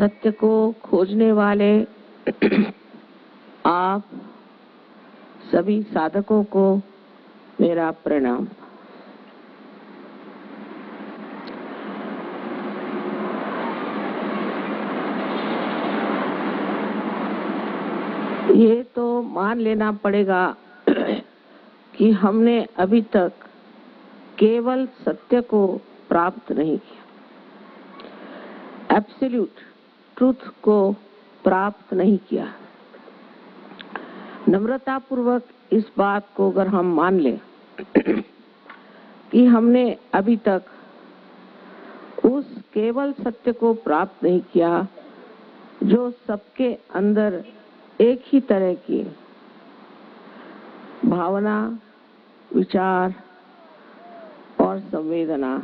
सत्य को खोजने वाले आप सभी साधकों को मेरा प्रणाम। ये तो मान लेना पड़ेगा कि हमने अभी तक केवल सत्य को प्राप्त नहीं किया, एब्सोल्यूट ट्रूथ को प्राप्त नहीं किया। नम्रतापूर्वक इस बात को अगर हम मान लें कि हमने अभी तक उस केवल सत्य को प्राप्त नहीं किया जो सबके अंदर एक ही तरह की भावना, विचार और संवेदना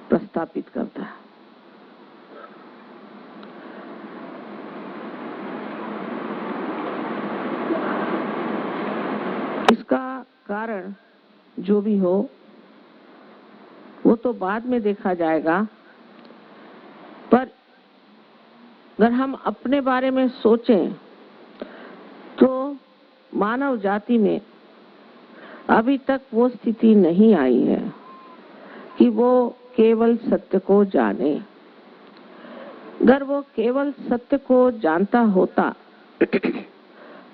प्रस्थापित करता है। इसका कारण जो भी हो वो तो बाद में देखा जाएगा, पर अगर हम अपने बारे में सोचें तो मानव जाति में अभी तक वो स्थिति नहीं आई है कि वो केवल सत्य को जाने। अगर वो केवल सत्य को जानता होता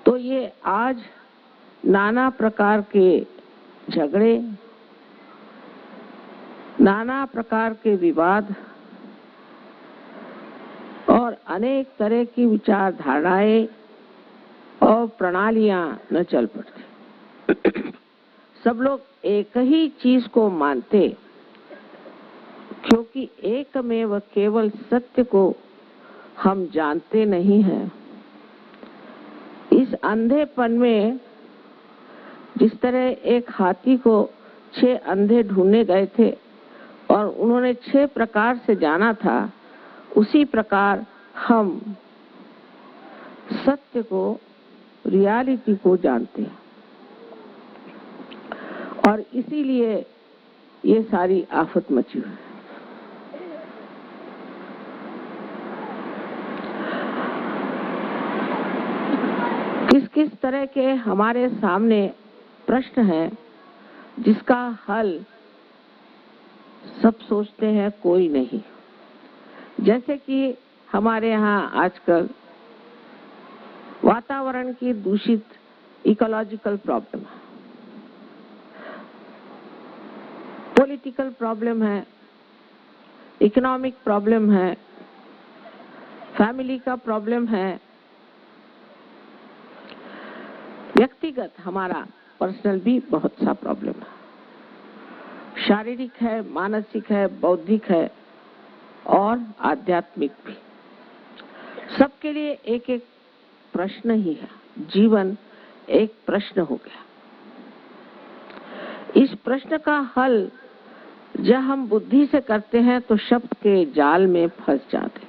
तो ये आज नाना प्रकार के झगड़े, नाना प्रकार के विवाद और अनेक तरह की विचारधाराएं और प्रणालियां न चल पड़ती। सब लोग एक ही चीज को मानते, क्योंकि एकमेव केवल सत्य को हम जानते नहीं हैं। इस अंधेपन में जिस तरह एक हाथी को 6 अंधे ढूंढने गए थे और उन्होंने 6 प्रकार से जाना था, उसी प्रकार हम सत्य को, रियलिटी को जानते हैं और इसीलिए ये सारी आफत मची हुई है। किस किस तरह के हमारे सामने प्रश्न हैं जिसका हल सब सोचते हैं, कोई नहीं। जैसे कि हमारे यहाँ आजकल वातावरण की दूषित इकोलॉजिकल प्रॉब्लम है, पॉलिटिकल प्रॉब्लम है, इकोनॉमिक प्रॉब्लम है, फैमिली का प्रॉब्लम है, व्यक्तिगत हमारा पर्सनल भी बहुत सा प्रॉब्लम है, शारीरिक है, मानसिक है, बौद्धिक है और आध्यात्मिक भी। सबके लिए एक एक प्रश्न ही है। जीवन एक प्रश्न हो गया। इस प्रश्न का हल जब हम बुद्धि से करते हैं तो शब्द के जाल में फंस जाते।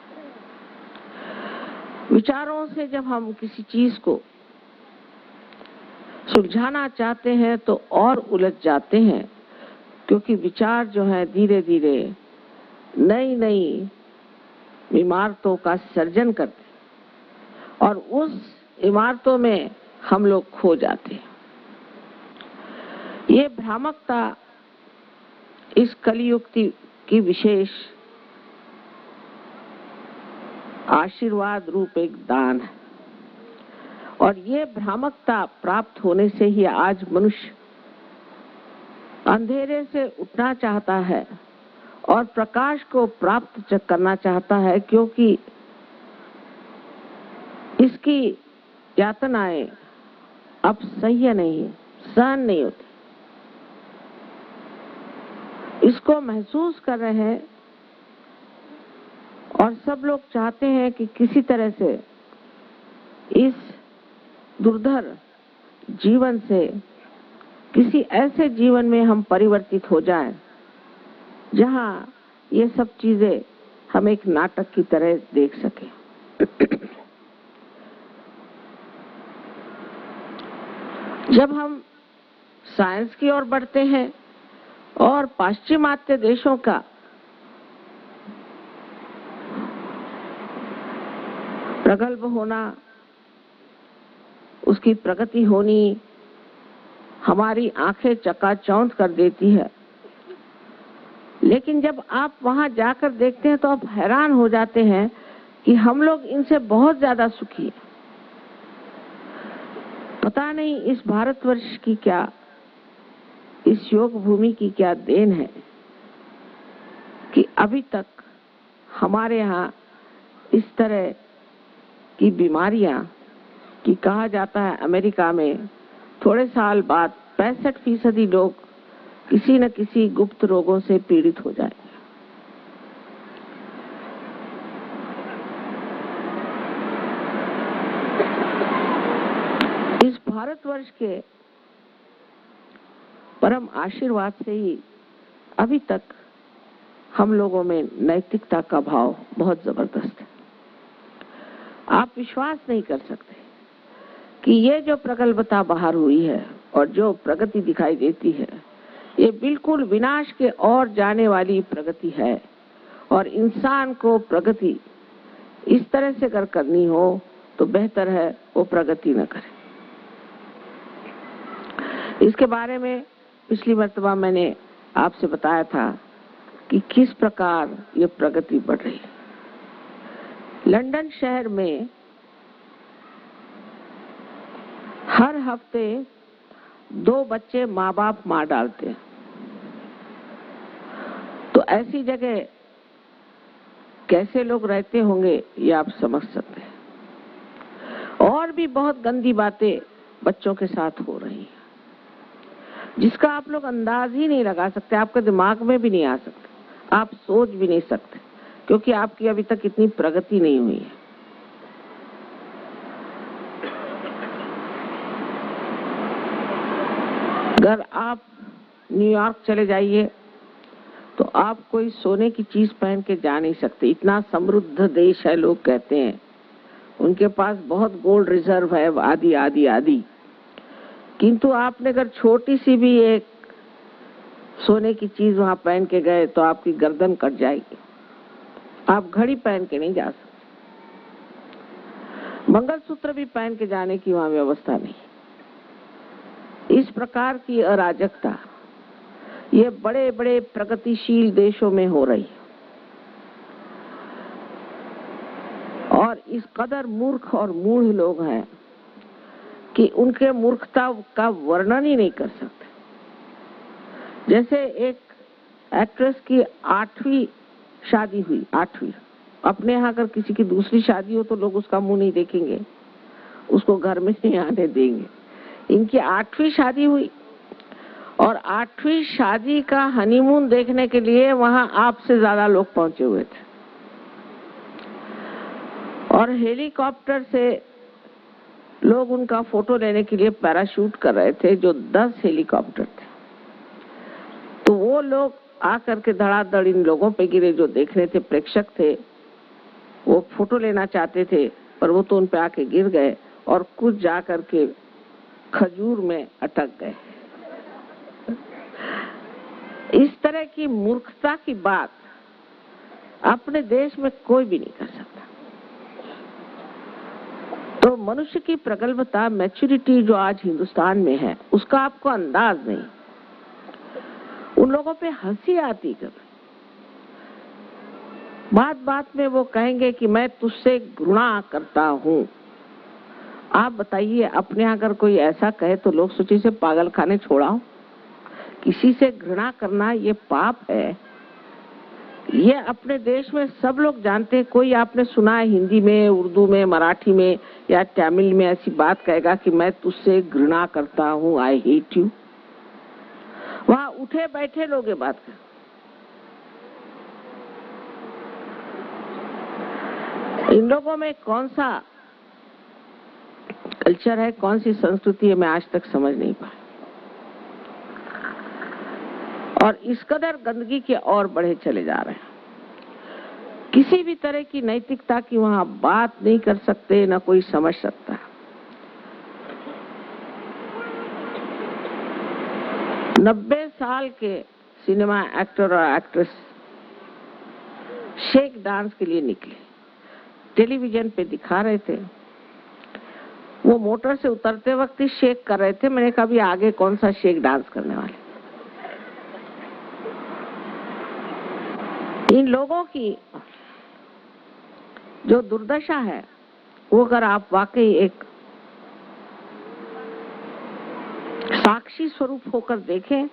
विचारों से जब हम किसी चीज को सुलझाना चाहते हैं तो और उलझ जाते हैं, क्योंकि विचार जो है धीरे धीरे नई नई इमारतों का सर्जन करते और उस इमारतों में हम लोग खो जाते हैं। ये भ्रामकता इस कलियुग की विशेष आशीर्वाद रूप एक दान है और ये भ्रामकता प्राप्त होने से ही आज मनुष्य अंधेरे से उठना चाहता है और प्रकाश को प्राप्त करना चाहता है, क्योंकि इसकी यातनाएं अब सह्य नहीं, सहन नहीं होती। इसको महसूस कर रहे हैं और सब लोग चाहते हैं कि किसी तरह से इस दुर्धर जीवन से किसी ऐसे जीवन में हम परिवर्तित हो जाएं जहां ये सब चीजें हम एक नाटक की तरह देख सकें। जब हम साइंस की ओर बढ़ते हैं और पाश्चिमात्य देशों का प्रगल्भ होना, उसकी प्रगति होनी हमारी आंखें चकाचौंध कर देती है। लेकिन जब आप वहां जाकर देखते हैं तो आप हैरान हो जाते हैं कि हम लोग इनसे बहुत ज्यादा सुखी हैं। पता नहीं इस भारतवर्ष की क्या, इस योग भूमि की क्या देन है कि अभी तक हमारे यहाँ इस तरह की बीमारियां, कि कहा जाता है अमेरिका में थोड़े साल बाद 65% लोग किसी न किसी गुप्त रोगों से पीड़ित हो जाएंगे। इस भारतवर्ष के परम आशीर्वाद से ही अभी तक हम लोगों में नैतिकता का भाव बहुत जबरदस्त है। आप विश्वास नहीं कर सकते कि ये जो प्रगल्भता बाहर हुई है और जो प्रगति दिखाई देती है, ये बिल्कुल विनाश के ओर जाने वाली प्रगति है। और इंसान को प्रगति इस तरह से अगर करनी हो तो बेहतर है वो प्रगति न करे। इसके बारे में पिछली मर्तबा मैंने आपसे बताया था कि किस प्रकार ये प्रगति बढ़ रही है। लंदन शहर में हर हफ्ते 2 बच्चे माँ बाप मार डालते हैं। तो ऐसी जगह कैसे लोग रहते होंगे ये आप समझ सकते हैं। और भी बहुत गंदी बातें बच्चों के साथ हो रही हैं जिसका आप लोग अंदाज ही नहीं लगा सकते, आपके दिमाग में भी नहीं आ सकते, आप सोच भी नहीं सकते, क्योंकि आपकी अभी तक इतनी प्रगति नहीं हुई है। अगर आप न्यूयॉर्क चले जाइए तो आप कोई सोने की चीज पहन के जा नहीं सकते, इतना समृद्ध देश है। लोग कहते हैं उनके पास बहुत गोल्ड रिजर्व है, आदि आदि आदि। किंतु आपने अगर छोटी सी भी एक सोने की चीज वहां पहन के गए तो आपकी गर्दन कट जाएगी। आप घड़ी पहन के नहीं जा सकते, मंगलसूत्र भी पहन के जाने की वहां व्यवस्था नहीं। इस प्रकार की अराजकता ये बड़े बड़े प्रगतिशील देशों में हो रही है। और इस कदर मूर्ख और मूढ़ लोग हैं कि उनके मूर्खता का वर्णन ही नहीं कर सकते। जैसे एक एक्ट्रेस की 8वीं शादी हुई, 8वीं। अपने यहाँ अगर किसी की दूसरी शादी हो तो लोग उसका मुंह नहीं देखेंगे, उसको घर में नहीं आने देंगे। इनकी 8वीं शादी हुई और 8वीं शादी का हनीमून देखने के लिए वहां आपसे ज्यादा लोग पहुंचे हुए थे। और हेलीकॉप्टर से लोग उनका फोटो लेने के लिए पैराशूट कर रहे थे, जो 10 हेलीकॉप्टर थे। तो वो लोग आकर के धड़ाधड़ इन लोगों पे गिरे जो देख रहे थे, प्रेक्षक थे। वो फोटो लेना चाहते थे पर वो तो उन पे आके गिर गए और कुछ जा करके खजूर में अटक गए। इस तरह की मूर्खता की बात अपने देश में कोई भी नहीं कर सकता। तो मनुष्य की प्रगल्भता, मैच्योरिटी जो आज हिंदुस्तान में है, उसका आपको अंदाज नहीं। उन लोगों पे हंसी आती कभी। बात बात में वो कहेंगे कि मैं तुझसे घृणा करता हूँ। आप बताइए, अपने यहाँ अगर कोई ऐसा कहे तो लोग सोचे से पागल खाने छोड़ाओ। किसी से घृणा करना ये पाप है, ये अपने देश में सब लोग जानते हैं। कोई आपने सुना है हिंदी में, उर्दू में, मराठी में या तमिल में ऐसी बात कहेगा कि मैं तुझसे घृणा करता हूँ, आई हेट यू? वहां उठे बैठे लोग ये बात कर। इन लोगों में कौन सा कल्चर है, कौन सी संस्कृति है, मैं आज तक समझ नहीं पाया। और इस कदर गंदगी के और बढ़े चले जा रहे हैं। किसी भी तरह की नैतिकता की वहां बात नहीं कर सकते, ना कोई समझ सकता। 90 साल के सिनेमा एक्टर और एक्ट्रेस शेक डांस के लिए निकले। टेलीविजन पे दिखा रहे थे, वो मोटर से उतरते वक्त ही शेक कर रहे थे। मैंने कहा भी आगे कौन सा शेक डांस करने वाले। इन लोगों की जो दुर्दशा है वो अगर आप वाकई एक साक्षी स्वरूप होकर देखें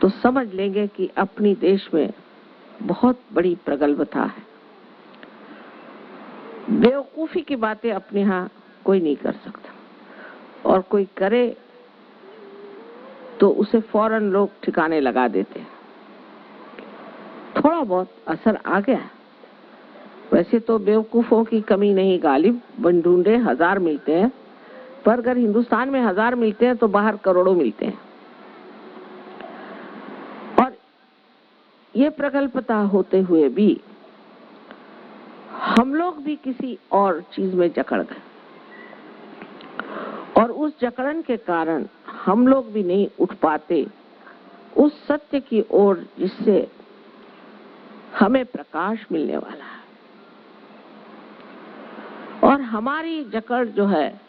तो समझ लेंगे कि अपनी देश में बहुत बड़ी प्रगल्भता है। बेवकूफी की बातें अपने यहाँ कोई नहीं कर सकता, और कोई करे तो उसे फौरन लोग ठिकाने लगा देते हैं। थोड़ा बहुत असर आ गया। वैसे तो बेवकूफों की कमी नहीं गालिब, बंढूंढे हजार मिलते हैं, पर अगर हिंदुस्तान में 1000 मिलते हैं तो बाहर करोड़ों मिलते हैं। और ये प्रगल्भता होते हुए भी हम लोग भी किसी और चीज में जकड़ गए, और उस जकड़न के कारण हम लोग भी नहीं उठ पाते उस सत्य की ओर जिससे हमें प्रकाश मिलने वाला है। और हमारी जकड़ जो है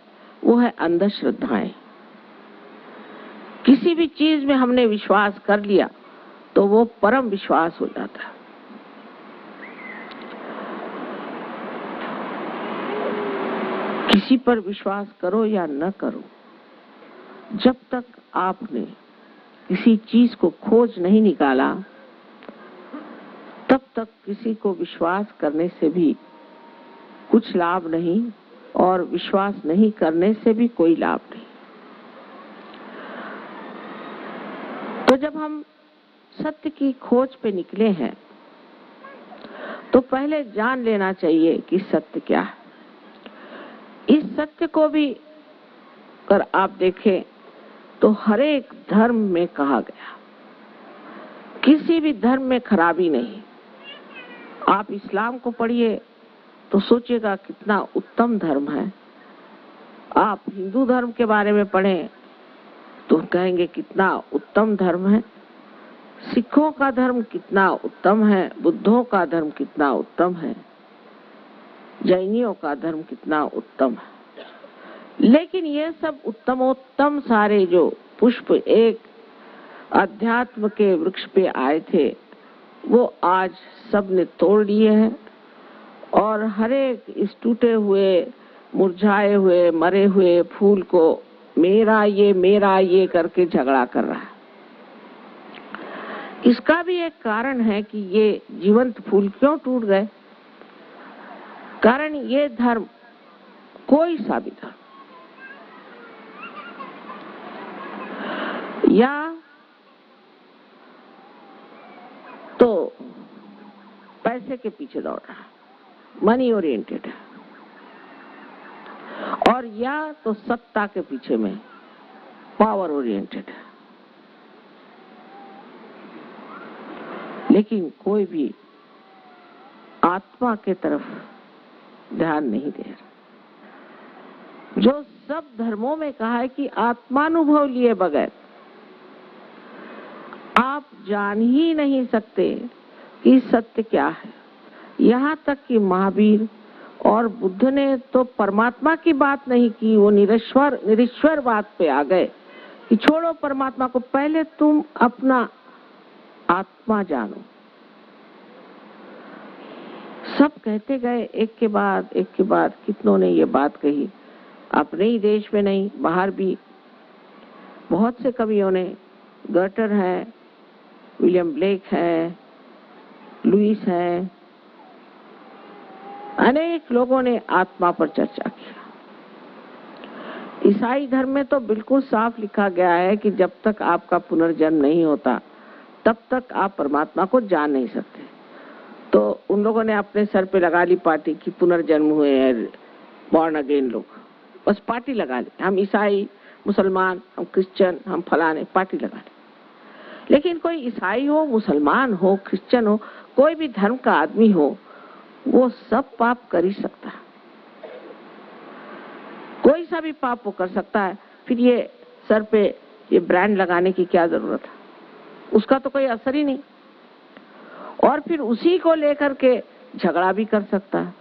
वो है अंधश्रद्धाएं। किसी भी चीज में हमने विश्वास कर लिया तो वो परम विश्वास हो जाता है। किसी पर विश्वास करो या न करो, जब तक आपने किसी चीज को खोज नहीं निकाला तब तक किसी को विश्वास करने से भी कुछ लाभ नहीं, और विश्वास नहीं करने से भी कोई लाभ नहीं। तो जब हम सत्य की खोज पे निकले हैं तो पहले जान लेना चाहिए कि सत्य क्या है। इस सत्य को भी अगर आप देखें तो हर एक धर्म में कहा गया, किसी भी धर्म में खराबी नहीं। आप इस्लाम को पढ़िए तो सोचिएगा कितना उत्तम धर्म है। आप हिंदू धर्म के बारे में पढ़ें तो कहेंगे कितना उत्तम धर्म है। सिखों का धर्म कितना उत्तम है, बुद्धों का धर्म कितना उत्तम है, जैनियों का धर्म कितना उत्तम है। लेकिन ये सब उत्तमोत्तम सारे जो पुष्प एक अध्यात्म के वृक्ष पे आए थे वो आज सब ने तोड़ लिए हैं, और हर एक इस टूटे हुए, मुरझाए हुए, मरे हुए फूल को मेरा ये करके झगड़ा कर रहा है। इसका भी एक कारण है कि ये जीवंत फूल क्यों टूट गए। कारण ये धर्म, कोई सा भी धर्म, या तो पैसे के पीछे दौड़ रहा है, मनी ओरिएंटेड है, और या तो सत्ता के पीछे में पावर ओरिएंटेड है। लेकिन कोई भी आत्मा के तरफ ध्यान नहीं दे रहा। जो सब धर्मों में कहा है कि आत्मानुभव लिए बगैर आप जान ही नहीं सकते कि सत्य क्या है। यहाँ तक कि महावीर और बुद्ध ने तो परमात्मा की बात नहीं की, वो निरीश्वर बात पे आ गए कि छोड़ो परमात्मा को, पहले तुम अपना आत्मा जानो। सब कहते गए एक के बाद कितनों ने ये बात कही। अपने ही देश में नहीं, बाहर भी बहुत से कवियों ने, गर्टर है, विलियम ब्लेक है, लुईस है, अनेक लोगों ने आत्मा पर चर्चा की। ईसाई धर्म में तो बिल्कुल साफ लिखा गया है कि जब तक आपका पुनर्जन्म नहीं होता तब तक आप परमात्मा को जान नहीं सकते। तो उन लोगों ने अपने सर पे लगा ली पार्टी कि पुनर्जन्म हुए हैं, बॉर्न अगेन लोग, बस पार्टी लगा ली। हम ईसाई, मुसलमान, हम क्रिश्चियन, हम फलाने, पार्टी लगा ली। लेकिन कोई ईसाई हो, मुसलमान हो, क्रिश्चियन हो, कोई भी धर्म का आदमी हो, वो सब पाप कर ही सकता है। कोई सा भी पाप वो कर सकता है। फिर ये सर पे ये ब्रांड लगाने की क्या जरूरत है, उसका तो कोई असर ही नहीं। और फिर उसी को लेकर के झगड़ा भी कर सकता है।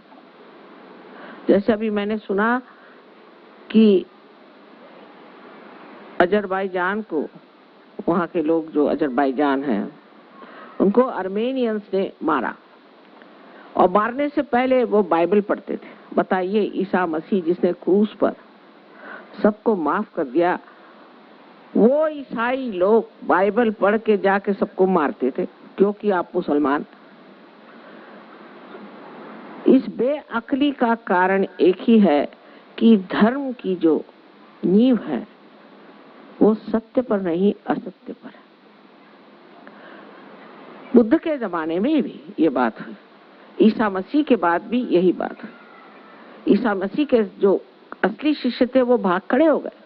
जैसे अभी मैंने सुना कि अजरबैजान को, वहाँ के लोग जो अजरबैजान हैं, उनको आर्मेनियंस ने मारा, और मारने से पहले वो बाइबल पढ़ते थे। बताइए, ईसा मसीह जिसने क्रूस पर सबको माफ कर दिया, वो ईसाई लोग बाइबल पढ़ के जाके सबको मारते थे क्योंकि आप मुसलमान। इस बेअक्ली का कारण एक ही है कि धर्म की जो नींव है वो सत्य पर नहीं, असत्य पर है। बुद्ध के जमाने में भी ये बात हुई, ईसा मसीह के बाद भी यही बात हुई। ईसा मसीह के जो असली शिष्य थे वो भाग खड़े हो गए,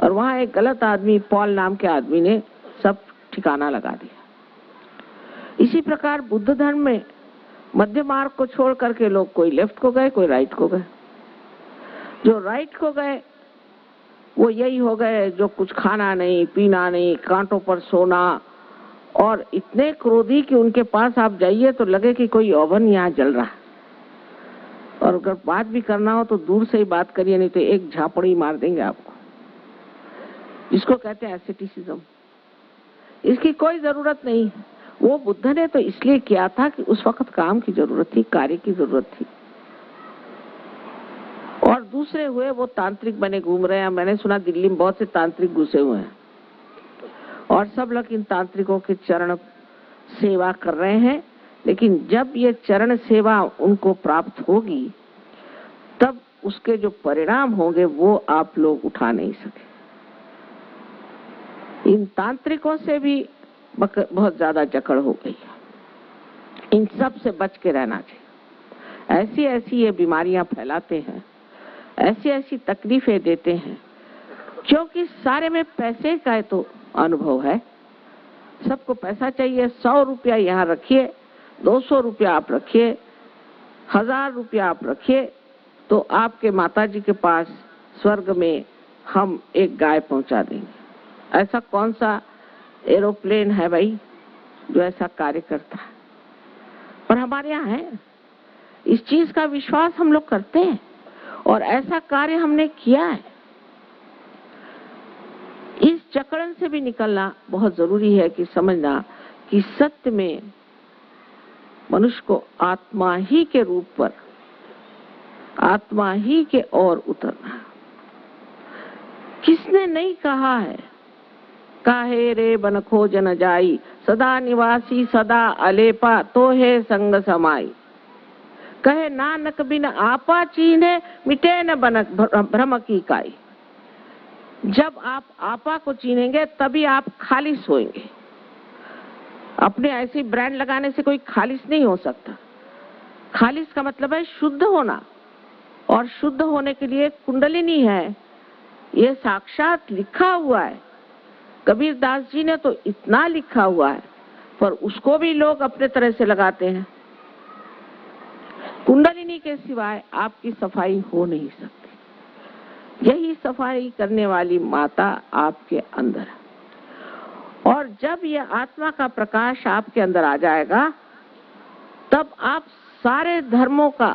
और वहां एक गलत आदमी, पॉल नाम के आदमी ने सब ठिकाना लगा दिया। इसी प्रकार बुद्ध धर्म में मध्य मार्ग को छोड़ करके लोग कोई लेफ्ट को गए, कोई राइट को गए। जो राइट को गए वो यही हो गए जो कुछ खाना नहीं, पीना नहीं, कांटों पर सोना, और इतने क्रोधी कि उनके पास आप जाइए तो लगे कि कोई ओवन यहाँ जल रहा है, और अगर बात भी करना हो तो दूर से ही बात करिए, नहीं तो एक झापड़ी मार देंगे आपको, जिसको कहते हैं एसेटिसिज्म। इसकी कोई जरूरत नहीं। वो बुद्ध ने तो इसलिए किया था कि उस वक्त काम की जरूरत थी, कार्य की जरूरत थी, और दूसरे हुए वो तांत्रिक बने घूम रहे हैं। मैंने सुना दिल्ली में बहुत से तांत्रिक घुसे हुए हैं, और सब लोग इन तांत्रिकों के चरण सेवा कर रहे हैं। लेकिन जब ये चरण सेवा उनको प्राप्त होगी तब उसके जो परिणाम होंगे वो आप लोग उठा नहीं सके। इन तांत्रिकों से भी बहुत ज्यादा जकड़ हो गई है। इन सब से बच के रहना चाहिए। ऐसी ऐसी ये बीमारियां फैलाते हैं, ऐसी ऐसी तकलीफें देते हैं, क्योंकि सारे में पैसे का तो अनुभव है। सबको पैसा चाहिए। 100 रुपया यहाँ रखिए, 200 रुपया आप रखिए, 1000 रुपया आप रखिए, तो आपके माताजी के पास स्वर्ग में हम एक गाय पहुंचा देंगे। ऐसा कौन सा एरोप्लेन है भाई जो ऐसा कार्य करता है? पर हमारे यहाँ है। इस चीज का विश्वास हम लोग करते हैं, और ऐसा कार्य हमने किया है। इस जकड़न से भी निकलना बहुत जरूरी है कि समझना कि सत्य में मनुष्य को आत्मा ही के रूप पर, आत्मा ही के ओर उतरना। किसने नहीं कहा है, काहे रे बन खोज न जाई, सदा निवासी सदा अलेपा, तो है संग समाई। कहे नानक बिन आपा चीन्हे, मिटे न बन भ्रम की काई। जब आप आपा को चीनेंगे तभी आप खालिस होएंगे। अपने ऐसी ब्रांड लगाने से कोई खालिस नहीं हो सकता। खालिस का मतलब है शुद्ध होना, और शुद्ध होने के लिए कुंडलिनी है, ये साक्षात लिखा हुआ है। कबीर दास जी ने तो इतना लिखा हुआ है, पर उसको भी लोग अपने तरह से लगाते हैं। कुंडलिनी के सिवाय आपकी सफाई हो नहीं सकती। यही सफाई करने वाली माता आपके अंदर है, और जब यह आत्मा का प्रकाश आपके अंदर आ जाएगा तब आप सारे धर्मों का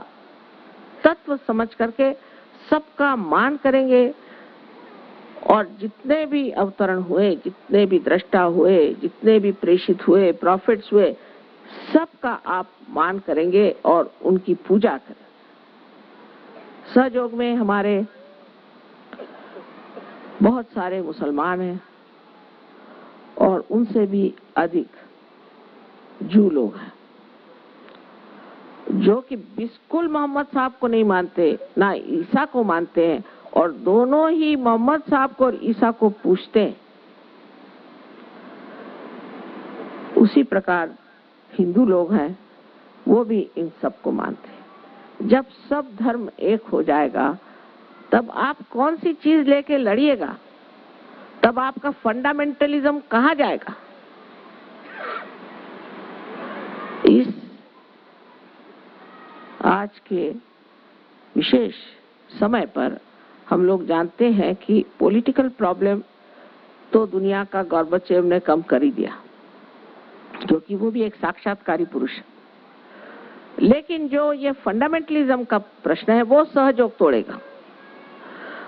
तत्व समझ करके सबका मान करेंगे, और जितने भी अवतरण हुए, जितने भी दृष्टा हुए, जितने भी प्रेषित हुए, प्रॉफिट्स हुए, सबका आप मान करेंगे और उनकी पूजा करेंगे। सहयोग में हमारे बहुत सारे मुसलमान हैं, और उनसे भी अधिक जू लोग हैं जो कि बिल्कुल मोहम्मद साहब को नहीं मानते, ना ईसा को मानते हैं, और दोनों ही मोहम्मद साहब को और ईसा को पूछते हैं। उसी प्रकार हिंदू लोग हैं, वो भी इन सब को मानते हैं। जब सब धर्म एक हो जाएगा तब आप कौन सी चीज लेके लड़िएगा? तब आपका फंडामेंटलिज्म कहाँ जाएगा? इस आज के विशेष समय पर हम लोग जानते हैं कि पॉलिटिकल प्रॉब्लम तो दुनिया का गोर्बाचेव ने कम कर ही दिया, क्योंकि वो भी एक साक्षात्कारी पुरुष है। लेकिन जो ये फंडामेंटलिज्म का प्रश्न है वो सहयोग तोड़ेगा।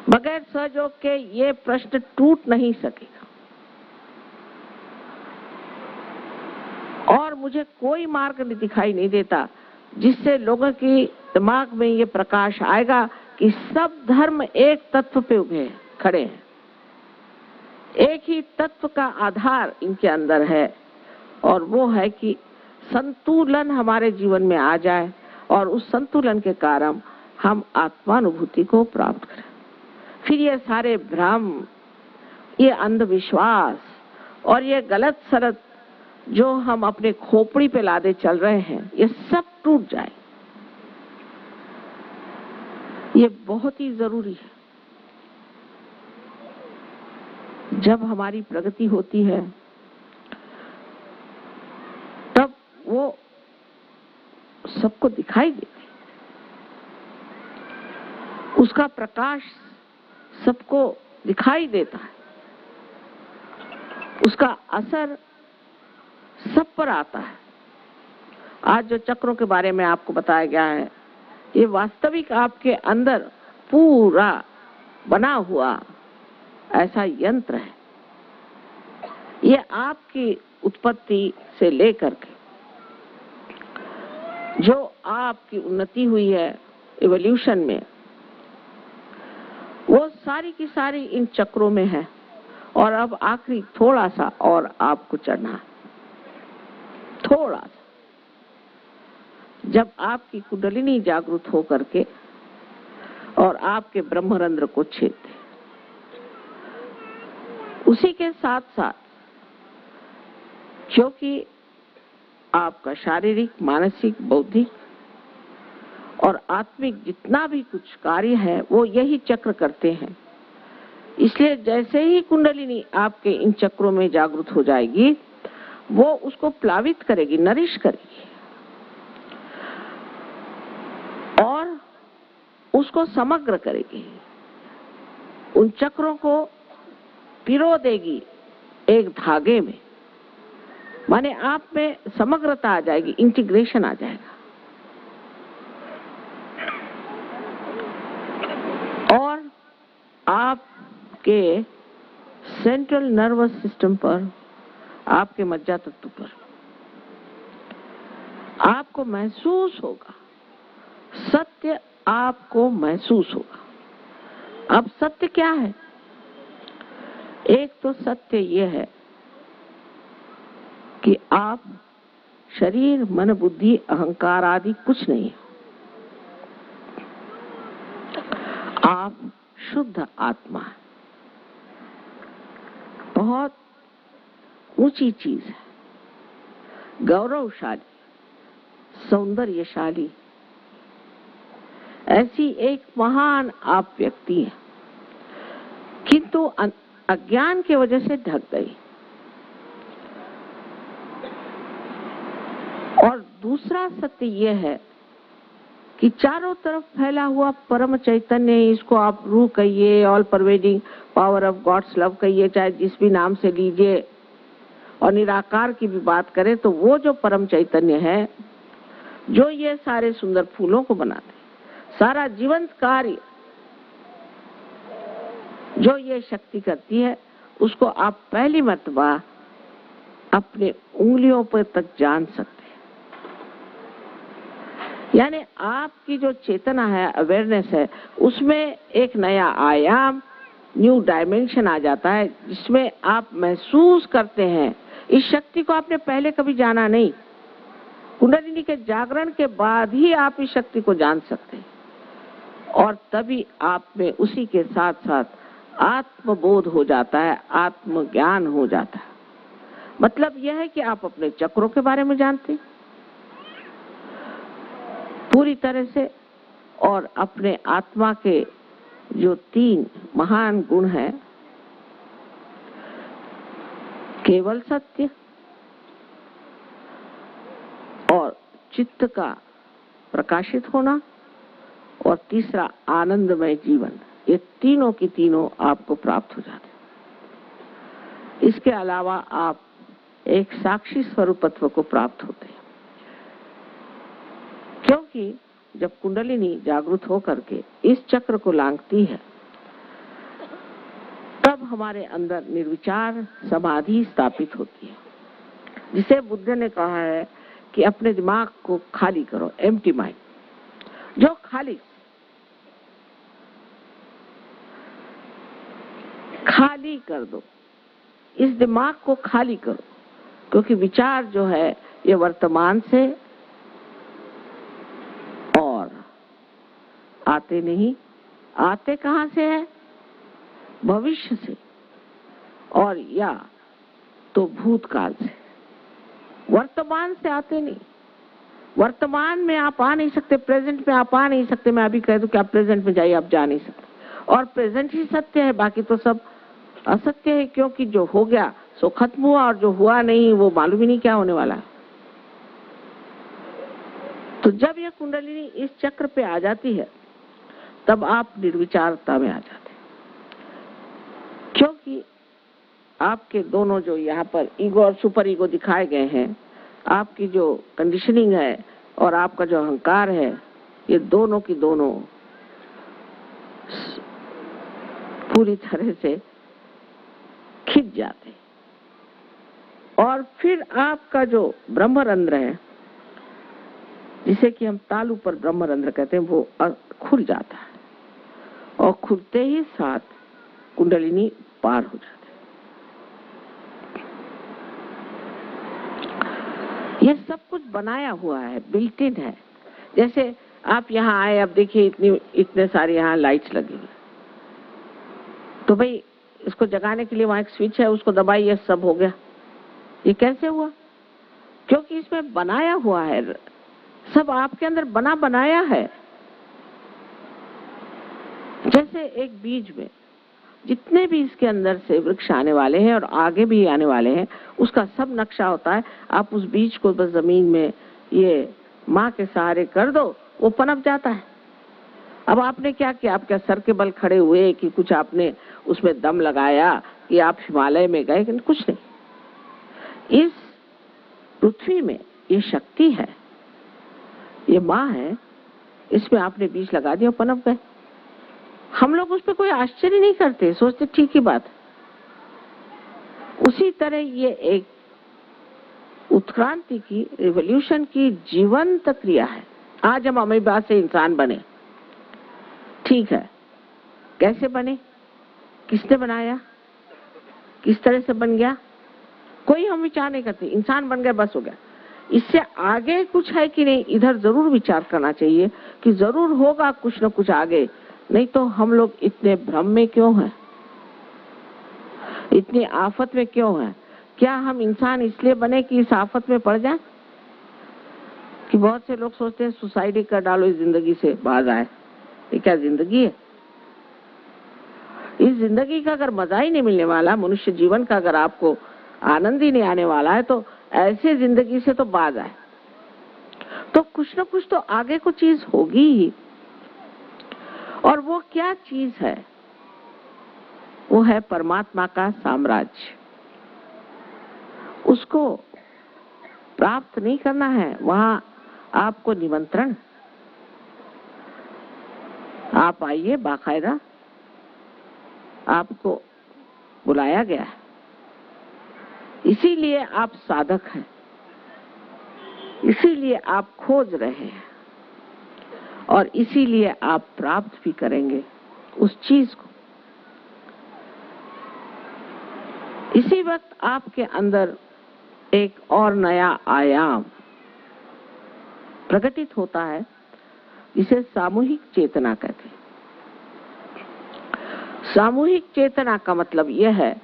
बगैर सहयोग के ये प्रश्न टूट नहीं सकेगा। और मुझे कोई मार्ग दिखाई नहीं देता जिससे लोगों की दिमाग में ये प्रकाश आएगा कि सब धर्म एक तत्व पे उभे खड़े हैं, एक ही तत्व का आधार इनके अंदर है, और वो है कि संतुलन हमारे जीवन में आ जाए और उस संतुलन के कारण हम आत्मानुभूति को प्राप्त करें। फिर ये सारे भ्रम, ये अंधविश्वास और ये गलत सलत जो हम अपने खोपड़ी पे लादे चल रहे हैं, ये सब टूट जाए। ये बहुत ही जरूरी है। जब हमारी प्रगति होती है तब वो सबको दिखाई देती, उसका प्रकाश सबको दिखाई देता है, उसका असर सब पर आता है। आज जो चक्रों के बारे में आपको बताया गया है, ये वास्तविक आपके अंदर पूरा बना हुआ ऐसा यंत्र है। ये आपकी उत्पत्ति से लेकर के जो आपकी उन्नति हुई है इवोल्यूशन में, वो सारी की सारी इन चक्रों में है। और अब आखिरी थोड़ा सा और आपको चढ़ना है, थोड़ा सा। जब आपकी कुंडलिनी जागृत हो करके और आपके ब्रह्मरंध्र को छेदते, उसी के साथ साथ क्योंकि आपका शारीरिक, मानसिक, बौद्धिक और आत्मिक जितना भी कुछ कार्य है वो यही चक्र करते हैं, इसलिए जैसे ही कुंडलिनी आपके इन चक्रों में जागृत हो जाएगी, वो उसको प्लावित करेगी, नरिश करेगी और उसको समग्र करेगी, उन चक्रों को पिरो देगी एक धागे में। माने आप में समग्रता आ जाएगी, इंटीग्रेशन आ जाएगा। और आपके सेंट्रल नर्वस सिस्टम पर, आपके मज्जा तंतु पर आपको महसूस होगा, सत्य आपको महसूस होगा। अब सत्य क्या है? एक तो सत्य ये है कि आप शरीर, मन, बुद्धि, अहंकार आदि कुछ नहीं है। आप शुद्ध आत्मा है। बहुत ऊंची चीज है, गौरवशाली, सौंदर्यशाली, ऐसी एक महान आप व्यक्ति है, किंतु अज्ञान की वजह से ढक गई। और दूसरा सत्य यह है कि चारों तरफ फैला हुआ परम चैतन्य, इसको आप रूह कहिए, all pervading power of God's love कहिए, चाहे जिस भी नाम से लीजिए, और निराकार की भी बात करें तो वो जो परम चैतन्य है, जो ये सारे सुंदर फूलों को बनाते, सारा जीवंत कार्य जो ये शक्ति करती है, उसको आप पहली मर्तबा अपने उंगलियों पर तक जान सकते हैं। यानी आपकी जो चेतना है, अवेयरनेस है, उसमें एक नया आयाम, न्यू डायमेंशन आ जाता है, जिसमें आप महसूस करते हैं इस शक्ति को आपने पहले कभी जाना नहीं। कुंडलिनी के जागरण के बाद ही आप इस शक्ति को जान सकते हैं, और तभी आप में उसी के साथ साथ आत्मबोध हो जाता है, आत्मज्ञान हो जाता है। मतलब यह है कि आप अपने चक्रों के बारे में जानते हैं पूरी तरह से, और अपने आत्मा के जो 3 महान गुण हैं, केवल सत्य और चित्त का प्रकाशित होना, और तीसरा आनंदमय जीवन, ये तीनों की तीनों आपको प्राप्त हो जाते हैं। इसके अलावा आप एक साक्षी स्वरूपत्व को प्राप्त होते हैं, क्योंकि जब कुंडलिनी जागृत होकर के इस चक्र को लांघती है तब हमारे अंदर निर्विचार समाधि स्थापित होती है, जिसे बुद्ध ने कहा है कि अपने दिमाग को खाली करो, एम्प्टी माइंड। जो खाली कर दो, इस दिमाग को खाली करो, क्योंकि विचार जो है ये वर्तमान से और आते नहीं, आते कहाँ से है? भविष्य से, और या तो भूतकाल से, वर्तमान से आते नहीं। वर्तमान में आप आ नहीं सकते, प्रेजेंट में आप आ नहीं सकते। मैं अभी कह दूं कि आप प्रेजेंट में जाइए, आप जा नहीं सकते, और प्रेजेंट ही सत्य है, बाकी तो सब असत्य है, क्योंकि जो हो गया सो खत्म हुआ और जो हुआ नहीं वो मालूम ही नहीं क्या होने वाला है। तो जब ये कुंडलिनी इस चक्र पे आ जाती है तब आप निर्विचारता में आ जाते हैं, क्योंकि आपके दोनों जो यहाँ पर ईगो और सुपर ईगो दिखाए गए हैं, आपकी जो कंडीशनिंग है और आपका जो अहंकार है, ये दोनों की दोनों पूरी तरह से खिंच जाते हैं, और फिर आपका जो ब्रह्मरंध्र है, जिसे कि हम तालु पर ब्रह्मरंध्र कहते हैं, वो खुल जाता है, और खुलते ही साथ कुंडलिनी पार हो जाती है। यह सब कुछ बनाया हुआ है, बिल्ट इन है। जैसे आप यहाँ आए, अब देखिए इतने सारे यहाँ लाइट्स लगी हुई, तो भाई इसको जगाने के लिए वहां एक स्विच है, उसको दबाइए, सब हो गया। ये कैसे हुआ? क्योंकि इसमें बनाया हुआ है, सब आपके अंदर बनाया है। जैसे एक बीज में जितने भी इसके अंदर से वृक्ष आने वाले हैं और आगे भी आने वाले हैं, उसका सब नक्शा होता है। आप उस बीज को बस जमीन में ये माँ के सहारे कर दो, वो पनप जाता है। अब आपने क्या किया? आप क्या सर के बल खड़े हुए कि कुछ आपने उसमें दम लगाया कि आप हिमालय में गए? कुछ नहीं। इस पृथ्वी में ये शक्ति है, ये माँ है, इसमें आपने बीज लगा दिया, पनप गए। हम लोग उस पर कोई आश्चर्य नहीं करते, सोचते ठीक ही बात। उसी तरह ये एक उत्क्रांति की, रिवॉल्यूशन की जीवंत क्रिया है। आज हम अमीबा से इंसान बने, ठीक है, कैसे बने, किसने बनाया, किस तरह से बन गया, कोई हम विचार नहीं करते। इंसान बन गए, बस हो गया। इससे आगे कुछ है कि नहीं, इधर जरूर विचार करना चाहिए कि जरूर होगा कुछ न कुछ आगे। नहीं तो हम लोग इतने भ्रम में क्यों हैं, इतनी आफत में क्यों हैं? क्या हम इंसान इसलिए बने कि इस आफत में पड़ जाए? कि बहुत से लोग सोचते हैं सुसाइड कर डालो, इस जिंदगी से बाहर आए। ये क्या जिंदगी है? इस जिंदगी का अगर मजा ही नहीं मिलने वाला, मनुष्य जीवन का अगर आपको आनंद ही नहीं आने वाला है, तो ऐसे जिंदगी से तो बाज आए। तो कुछ न कुछ तो आगे को चीज होगी ही, और वो क्या चीज है? वो है परमात्मा का साम्राज्य। उसको प्राप्त नहीं करना है, वहां आपको निमंत्रण, आप आइए, बाकायदा आपको बुलाया गया है। इसीलिए आप साधक हैं, इसीलिए आप खोज रहे हैं, और इसीलिए आप प्राप्त भी करेंगे उस चीज को। इसी वक्त आपके अंदर एक और नया आयाम प्रकटित होता है, जिसे सामूहिक चेतना कहते हैं। सामूहिक चेतना का मतलब यह है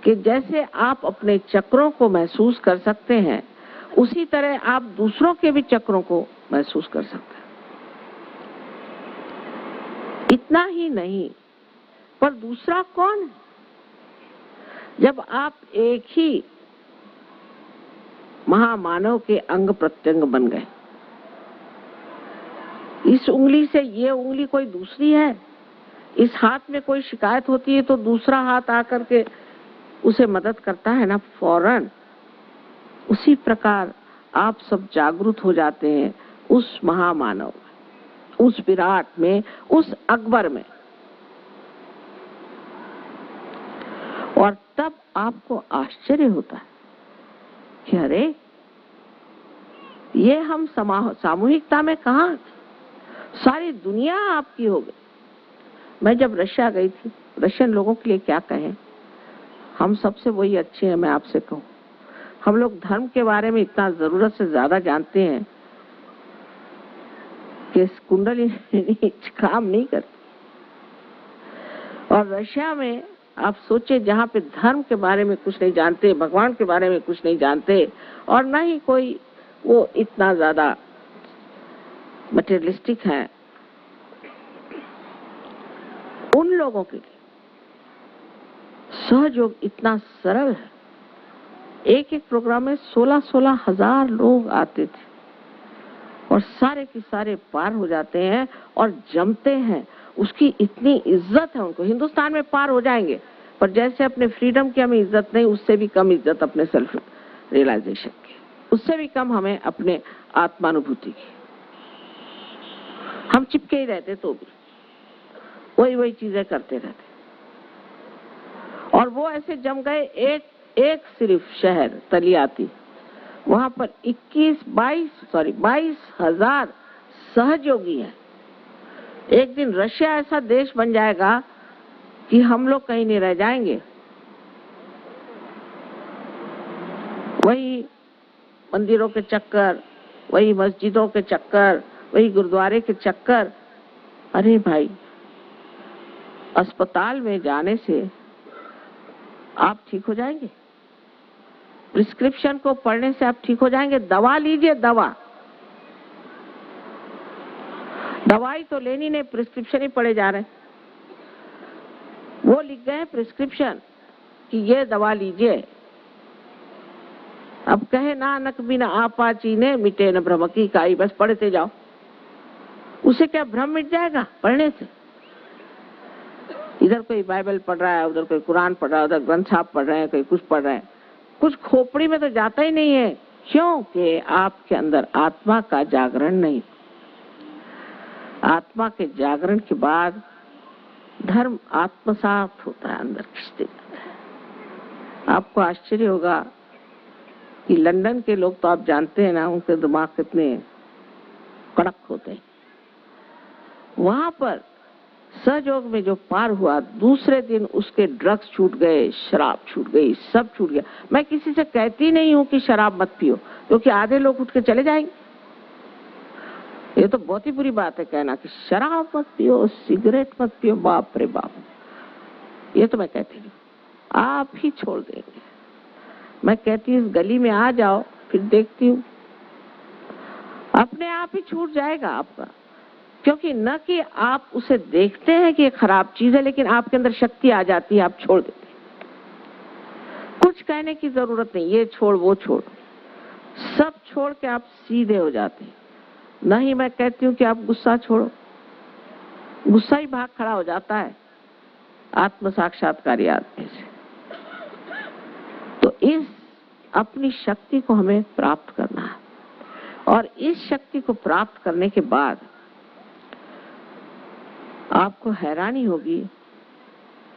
कि जैसे आप अपने चक्रों को महसूस कर सकते हैं, उसी तरह आप दूसरों के भी चक्रों को महसूस कर सकते हैं। इतना ही नहीं, पर दूसरा कौन है? जब आप एक ही महामानव के अंग प्रत्यंग बन गए, इस उंगली से ये उंगली कोई दूसरी है, इस हाथ में कोई शिकायत होती है तो दूसरा हाथ आकर के उसे मदद करता है ना, फौरन। उसी प्रकार आप सब जागरूक हो जाते हैं उस महामानव में, उस विराट में, उस अकबर में। और तब आपको आश्चर्य होता है कि अरे ये हम सामूहिकता में कहाँ, सारी दुनिया आपकी हो गई। मैं जब रशिया गई थी, रशियन लोगों के लिए क्या कहें, हम सबसे वही अच्छे हैं। मैं आपसे कहूँ, हम लोग धर्म के बारे में इतना जरूरत से ज्यादा जानते हैं कि कुंडलिनी काम नहीं करती। और रशिया में आप सोचे, जहाँ पे धर्म के बारे में कुछ नहीं जानते, भगवान के बारे में कुछ नहीं जानते, और ना ही कोई वो इतना ज्यादा मटेरियलिस्टिक है, उन लोगों के लिए सहयोग इतना सरल है। एक एक प्रोग्राम में 16-16 हजार लोग आते थे और सारे के सारे पार हो जाते हैं और जमते हैं। उसकी इतनी इज्जत है उनको। हिंदुस्तान में पार हो जाएंगे, पर जैसे अपने फ्रीडम की हमें इज्जत नहीं, उससे भी कम इज्जत अपने सेल्फ रियलाइजेशन की, उससे भी कम हमें अपने आत्मानुभूति की। हम चिपके ही रहते, तो भी वही चीजें करते रहते। और वो ऐसे जम गए, एक सिर्फ शहर तलियाती, वहां पर 22 हजार सहयोगी हैं। एक दिन रशिया ऐसा देश बन जाएगा कि हम लोग कहीं नहीं रह जाएंगे। वही मंदिरों के चक्कर, वही मस्जिदों के चक्कर, वही गुरुद्वारे के चक्कर। अरे भाई, अस्पताल में जाने से आप ठीक हो जाएंगे, प्रिस्क्रिप्शन को पढ़ने से आप ठीक हो जाएंगे। दवा लीजिए, दवाई तो लेनी नहीं, प्रिस्क्रिप्शन ही पढ़े जा रहे हैं। वो लिख गए प्रिस्क्रिप्शन कि ये दवा लीजिए। अब कहे नानक बिन आपा चीने मिटे न भ्रम की काई, बस पढ़ते जाओ। उसे क्या भ्रम मिट जाएगा पढ़ने से? इधर कोई बाइबल पढ़ रहा है, उधर कोई कुरान पढ़ रहा है, उधर ग्रंथ साहब पढ़ रहे हैं, कोई कुछ पढ़ रहे हैं, कुछ खोपड़ी में तो जाता ही नहीं है। क्योंकि आपके अंदर आत्मा का जागरण नहीं। आत्मा के जागरण के बाद धर्म आत्मसात होता है, अंदर खिंचते जाता है। आपको आश्चर्य होगा कि लंदन के लोग तो आप जानते हैं ना, उनके दिमाग कितने कड़क होते हैं। वहां पर सहयोग में जो पार हुआ, दूसरे दिन उसके ड्रग्स छूट गए, शराब छूट गई, सब छूट गया। मैं किसी से कहती नहीं हूँ कि शराब मत पियो, क्योंकि आधे लोग उठ के चले जाएंगे। ये तो बहुत ही बुरी बात है कहना कि शराब मत पियो, सिगरेट मत पियो। बाप रे बाप, ये तो मैं कहती नहीं, आप ही छोड़ देंगे। मैं कहती इस गली में आ जाओ, फिर देखती हूँ अपने आप ही छूट जाएगा आपका। क्योंकि न कि आप उसे देखते हैं कि ये खराब चीज है, लेकिन आपके अंदर शक्ति आ जाती है, आप छोड़ देते हैं। कुछ कहने की जरूरत नहीं, ये छोड़ वो छोड़, सब छोड़ के आप सीधे हो जाते हैं। नहीं, मैं कहती हूँ कि आप गुस्सा छोड़ो, गुस्सा ही भाग खड़ा हो जाता है आत्म साक्षात्कारी आदमी से। तो इस अपनी शक्ति को हमें प्राप्त करना है, और इस शक्ति को प्राप्त करने के बाद आपको हैरानी होगी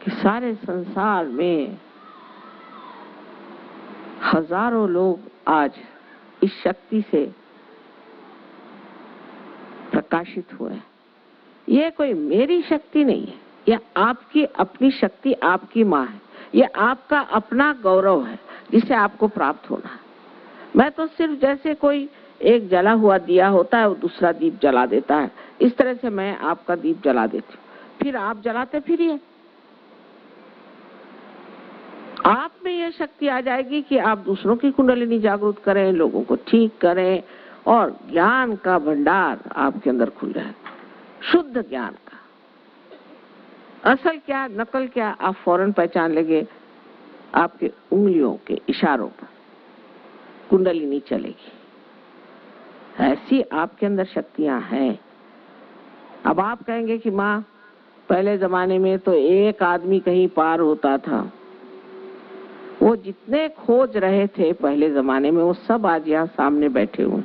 कि सारे संसार में हजारों लोग आज इस शक्ति से प्रकाशित हुए। ये कोई मेरी शक्ति नहीं है, यह आपकी अपनी शक्ति, आपकी माँ है। ये आपका अपना गौरव है जिसे आपको प्राप्त होना है। मैं तो सिर्फ जैसे कोई एक जला हुआ दिया होता है, वो दूसरा दीप जला देता है, इस तरह से मैं आपका दीप जला देती हूँ, फिर आप जलाते फिरिए। आप में यह शक्ति आ जाएगी कि आप दूसरों की कुंडलिनी जागृत करें, लोगों को ठीक करें, और ज्ञान का भंडार आपके अंदर खुल जाए, शुद्ध ज्ञान का। असल क्या नकल क्या आप फौरन पहचान लेंगे। आपके उंगलियों के इशारों पर कुंडलिनी चलेगी। ऐसी आपके अंदर शक्तियां हैं। अब आप कहेंगे कि माँ, पहले जमाने में तो एक आदमी कहीं पार होता था, वो जितने खोज रहे थे पहले जमाने में, वो सब आज यहाँ सामने बैठे हुए।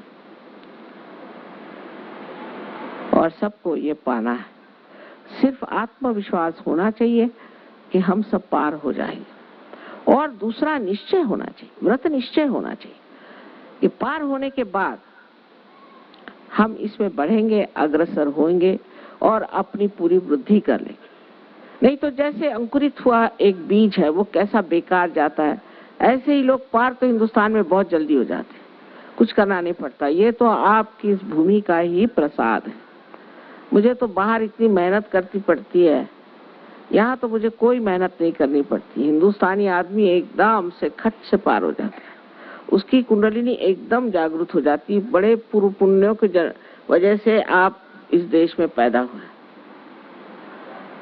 और सबको ये पाना है। सिर्फ आत्मविश्वास होना चाहिए कि हम सब पार हो जाएंगे, और दूसरा निश्चय होना चाहिए, व्रत निश्चय होना चाहिए कि पार होने के बाद हम इसमें बढ़ेंगे, अग्रसर होंगे और अपनी पूरी वृद्धि कर लेंगे। नहीं तो जैसे अंकुरित हुआ एक बीज है वो कैसा बेकार जाता है, ऐसे ही लोग पार तो हिंदुस्तान में बहुत जल्दी हो जाते हैं, कुछ करना नहीं पड़ता। ये तो आपकी इस भूमि का ही प्रसाद है। मुझे तो बाहर इतनी मेहनत करनी पड़ती है, यहाँ तो मुझे कोई मेहनत नहीं करनी पड़ती। हिंदुस्तानी आदमी एकदम से खट से पार हो जाता है, उसकी कुंडलिनी एकदम जागृत हो जाती है। बड़े पूर्व पुण्यों की वजह से आप इस देश में पैदा हुए,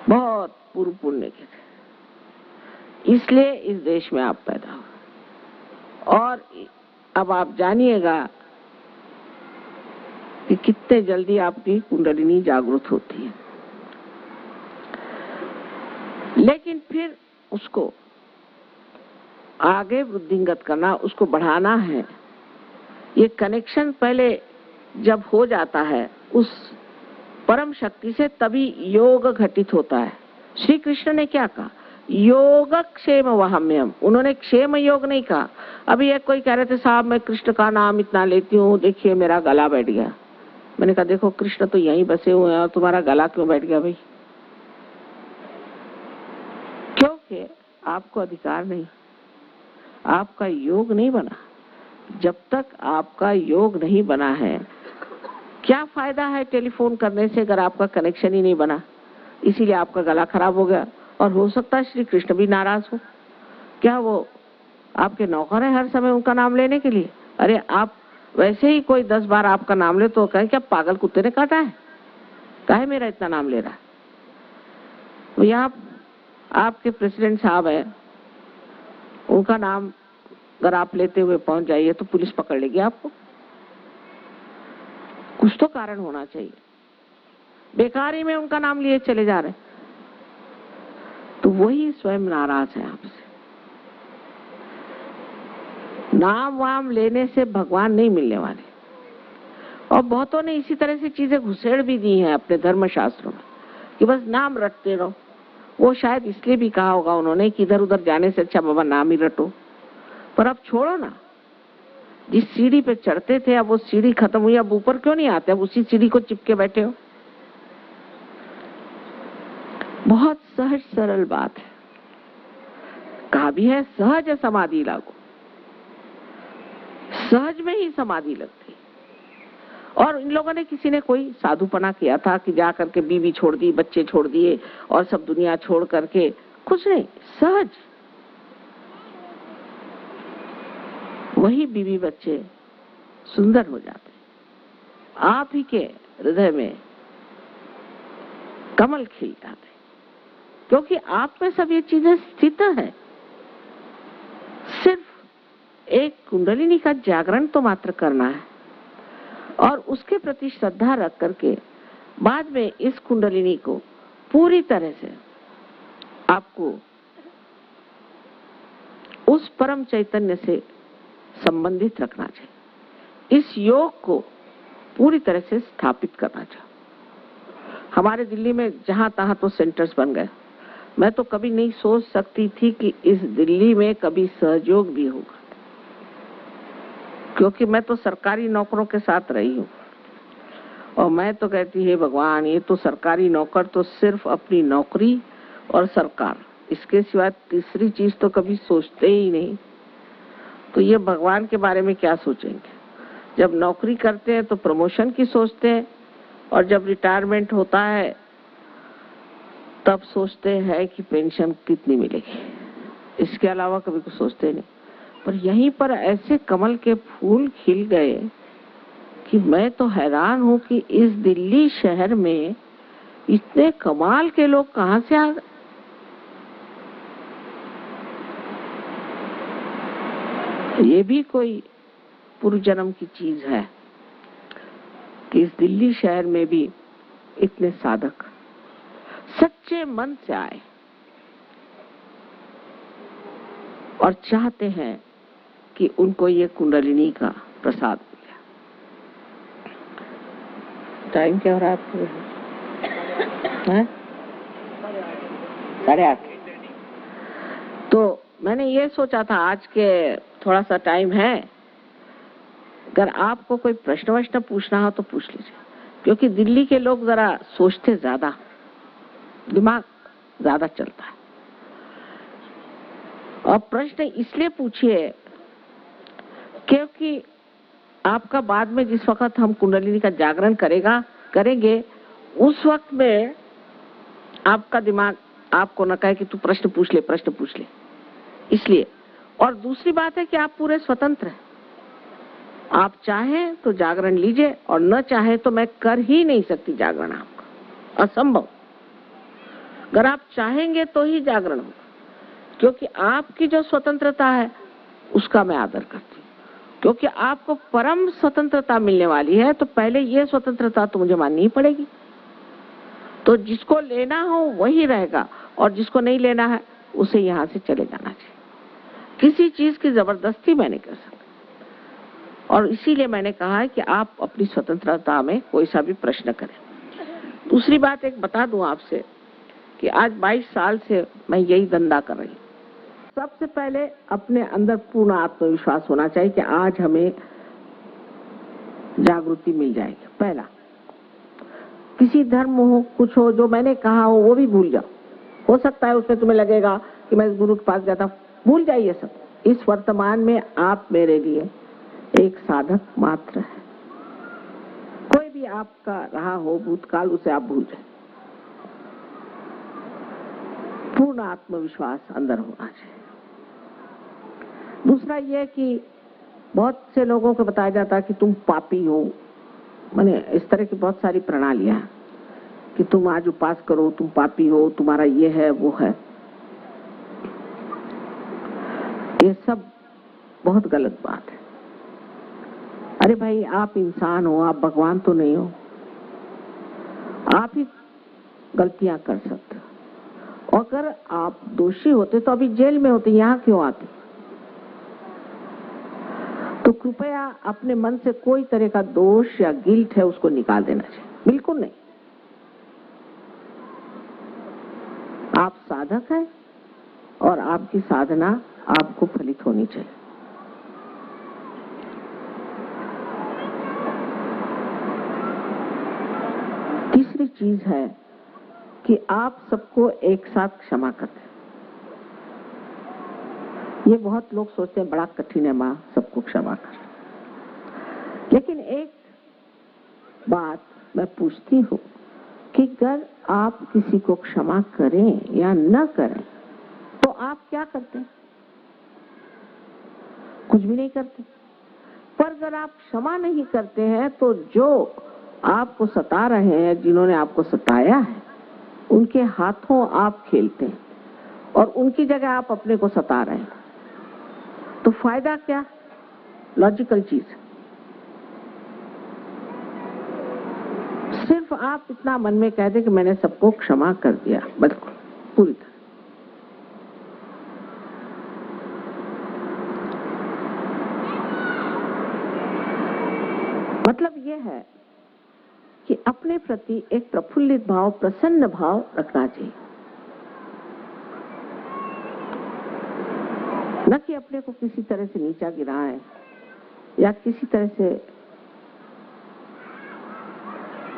बहुत पूर्व पुण्य के थे, इसलिए इस देश में आप पैदा हुए। और अब आप जानिएगा कि कितने जल्दी आपकी कुंडलिनी जागृत होती है। लेकिन फिर उसको आगे वृद्धिंगत करना, उसको बढ़ाना है। ये कनेक्शन पहले जब हो जाता है उस परम शक्ति से, तभी योग घटित होता है। श्री कृष्ण ने क्या कहा? योग क्षेम वहाम्यम। उन्होंने क्षेम योग नहीं कहा। अभी एक कोई कह रहे थे साहब मैं कृष्ण का नाम इतना लेती हूँ, देखिए मेरा गला बैठ गया। मैंने कहा देखो कृष्ण तो यहीं बसे हुए हैं और तुम्हारा गला क्यों बैठ गया भाई? क्योंकि आपको अधिकार नहीं, आपका योग नहीं बना। जब तक आपका योग नहीं बना है, क्या फायदा है टेलीफोन करने से अगर आपका कनेक्शन ही नहीं बना? इसीलिए आपका गला खराब हो गया। और हो सकता है श्री कृष्ण भी नाराज हो। क्या वो आपके नौकर है हर समय उनका नाम लेने के लिए? अरे आप वैसे ही कोई 10 बार आपका नाम ले तो कहे क्या पागल कुत्ते ने काटा है, काहे मेरा इतना नाम ले रहा है? तो यहाँ आपके प्रेसिडेंट साहब है, उनका नाम अगर आप लेते हुए पहुंच जाइए तो पुलिस पकड़ लेगी आपको। कुछ तो कारण होना चाहिए। बेकारी में उनका नाम लिए चले जा रहे, तो वही स्वयं नाराज है आपसे। नाम वाम लेने से भगवान नहीं मिलने वाले। और बहुतों ने इसी तरह से चीजें घुसेड़ भी दी हैं अपने धर्म शास्त्रों में कि बस नाम रटते रहो। वो शायद इसलिए भी कहा होगा उन्होंने कि इधर उधर जाने से अच्छा बाबा नाम ही रटो। पर अब छोड़ो ना, जिस सीढ़ी पे चढ़ते थे अब वो सीढ़ी खत्म हुई, अब ऊपर क्यों नहीं आते? अब उसी सीढ़ी को चिपके बैठे हो। बहुत सहज सरल बात है। कहा भी है सहज समाधि लागो, सहज में ही समाधि लगती। और इन लोगों ने, किसी ने कोई साधुपना किया था कि जा करके बीवी छोड़ दी, बच्चे छोड़ दिए और सब दुनिया छोड़ करके, कुछ नहीं, सहज वही बीवी बच्चे सुंदर हो जाते। आप ही के हृदय में कमल खिल जाते, क्योंकि आप में सब ये चीजें स्थित है। सिर्फ एक कुंडलिनी का जागरण तो मात्र करना है और उसके प्रति श्रद्धा रख करके बाद में इस कुंडलिनी को पूरी तरह से आपको उस परम चैतन्य से संबंधित रखना चाहिए। इस योग को पूरी तरह से स्थापित करना चाहिए। हमारे दिल्ली में जहां तहां तो सेंटर्स बन गए। मैं तो कभी नहीं सोच सकती थी कि इस दिल्ली में कभी सहयोग भी होगा, क्योंकि मैं तो सरकारी नौकरों के साथ रही हूँ। और मैं तो कहती है भगवान, ये तो सरकारी नौकर तो सिर्फ अपनी नौकरी और सरकार, इसके सिवा तीसरी चीज तो कभी सोचते ही नहीं। तो ये भगवान के बारे में क्या सोचेंगे? जब नौकरी करते हैं तो प्रमोशन की सोचते हैं, और जब रिटायरमेंट होता है तब सोचते हैं कि पेंशन कितनी मिलेगी। इसके अलावा कभी कुछ सोचते नहीं। पर यहीं पर ऐसे कमल के फूल खिल गए कि मैं तो हैरान हूं कि इस दिल्ली शहर में इतने कमाल के लोग कहां से आ गए। ये भी कोई पूर्व जन्म की चीज है कि इस दिल्ली शहर में भी इतने साधक सच्चे मन से आए और चाहते हैं कि उनको ये कुंडलिनी का प्रसाद मिले। टाइम क्या हो रहा है आपके? हैं? 8:30। तो मैंने ये सोचा था आज के थोड़ा सा टाइम है, अगर आपको कोई प्रश्न वश्न पूछना हो तो पूछ लीजिए, क्योंकि दिल्ली के लोग जरा सोचते ज्यादा, दिमाग ज्यादा चलता है। और प्रश्न इसलिए पूछिए क्योंकि आपका बाद में जिस वक्त हम कुंडलिनी का जागरण करेंगे उस वक्त में आपका दिमाग आपको न कहे कि तू प्रश्न पूछ ले, इसलिए। और दूसरी बात है कि आप पूरे स्वतंत्र हैं, आप चाहें तो जागरण लीजिए और न चाहे तो मैं कर ही नहीं सकती जागरण, आपका असंभव। अगर आप चाहेंगे तो ही जागरण होगा, क्योंकि आपकी जो स्वतंत्रता है उसका मैं आदर करती हूँ, क्योंकि आपको परम स्वतंत्रता मिलने वाली है, तो पहले ये स्वतंत्रता तो मुझे माननी ही पड़ेगी। तो जिसको लेना हो वही रहेगा और जिसको नहीं लेना है उसे यहाँ से चले जाना चाहिए। किसी चीज की जबरदस्ती मैं नहीं कर सकती, और इसीलिए मैंने कहा है कि आप अपनी स्वतंत्रता में कोई सा भी प्रश्न करें। दूसरी बात एक बता दूं आपसे कि आज 22 साल से मैं यही धंधा कर रही हूँ। सबसे पहले अपने अंदर पूर्ण आत्मविश्वास होना चाहिए कि आज हमें जागृति मिल जाएगी। पहला, किसी धर्म हो, कुछ हो, जो मैंने कहा हो वो भी भूल जाओ। हो सकता है उसमें तुम्हें लगेगा कि मैं इस गुरु के पास गया था, भूल जाइए सब। इस वर्तमान में आप मेरे लिए एक साधक मात्र है। कोई भी आपका रहा हो भूतकाल, उसे आप भूल जाए। पूर्ण आत्मविश्वास अंदर होना चाहिए। दूसरा यह कि बहुत से लोगों को बताया जाता है कि तुम पापी हो, माने इस तरह की बहुत सारी प्रणालियां कि तुम आज उपास करो, तुम पापी हो, तुम्हारा ये है वो है। ये सब बहुत गलत बात है। अरे भाई, आप इंसान हो, आप भगवान तो नहीं हो। आप ही गलतियां कर सकते हो। अगर आप दोषी होते तो अभी जेल में होते, यहाँ क्यों आते? तो कृपया अपने मन से कोई तरह का दोष या गिल्ट है उसको निकाल देना चाहिए, बिल्कुल नहीं। आप साधक हैं और आपकी साधना आपको फलित होनी चाहिए। तीसरी चीज है कि आप सबको एक साथ क्षमा करते हैं। ये बहुत लोग सोचते हैं बड़ा कठिन है माँ सबको क्षमा कर, लेकिन एक बात मैं पूछती हूँ कि अगर आप किसी को क्षमा करें या न करें तो आप क्या करते हैं? कुछ भी नहीं करते। पर अगर आप क्षमा नहीं करते हैं तो जो आपको सता रहे हैं, जिन्होंने आपको सताया है, उनके हाथों आप खेलते हैं और उनकी जगह आप अपने को सता रहे हैं, तो फायदा क्या? लॉजिकल चीज। सिर्फ आप इतना मन में कह दे कि मैंने सबको क्षमा कर दिया, बिल्कुल पूरी तरह। मतलब यह है कि अपने प्रति एक प्रफुल्लित भाव, प्रसन्न भाव रखना चाहिए, न कि अपने को किसी तरह से नीचा गिराएं या किसी तरह से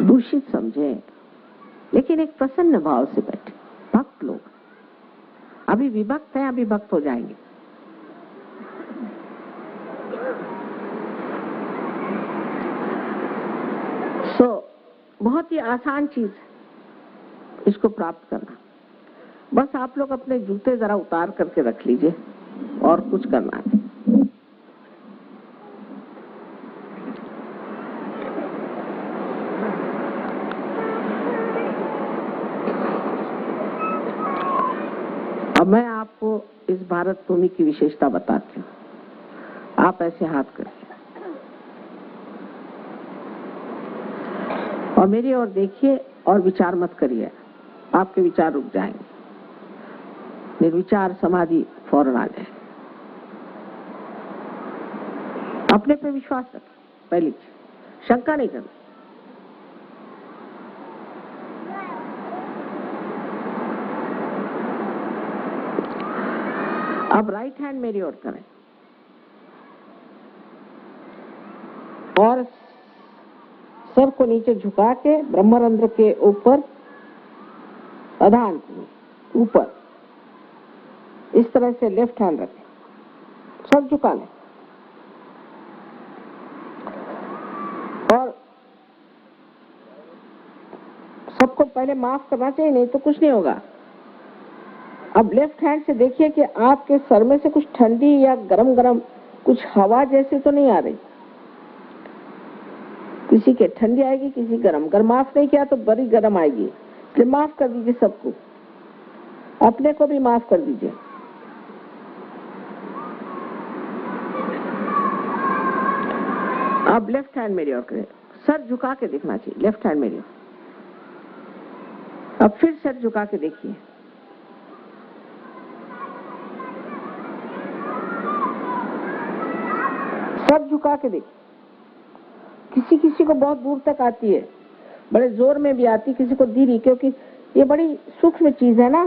दूषित समझें, लेकिन एक प्रसन्न भाव से बैठे। भक्त लोग अभी विभक्त हैं, अभी भक्त हो जाएंगे। बहुत ही आसान चीज है इसको प्राप्त करना। बस आप लोग अपने जूते जरा उतार करके रख लीजिए और कुछ करना नहीं। अब मैं आपको इस भारत भूमि की विशेषता बताती हूँ। आप ऐसे हाथ करें और मेरी ओर देखिए और विचार मत करिए, आपके विचार रुक जाएंगे। निर्विचार समाधि फौरन आ जाए। अपने पे विश्वास रखें, पहली चीज, शंका नहीं करना। अब राइट हैंड मेरी ओर करें और सर को नीचे झुका के ब्रह्मरंध्र के ऊपर आधान ऊपर इस तरह से लेफ्ट हैंड रखें, सर झुका लें और सबको पहले माफ करना चाहिए, नहीं तो कुछ नहीं होगा। अब लेफ्ट हैंड से देखिए कि आपके सर में से कुछ ठंडी या गरम गरम कुछ हवा जैसे तो नहीं आ रही। किसी के ठंडी आएगी, किसी गरम। अगर माफ नहीं किया तो बड़ी गरम आएगी, इसलिए माफ कर दीजिए सबको, अपने को भी माफ कर दीजिए। अब लेफ्ट हैंड मेरी ओर करें, सर झुका के देखना चाहिए, लेफ्ट हैंड मेरी ओर। अब फिर सर झुका के देखिए, सर झुका के देखिए। किसी किसी को बहुत दूर तक आती है, बड़े जोर में भी आती, किसी को धीरे, क्योंकि ये बड़ी सूक्ष्म चीज है ना।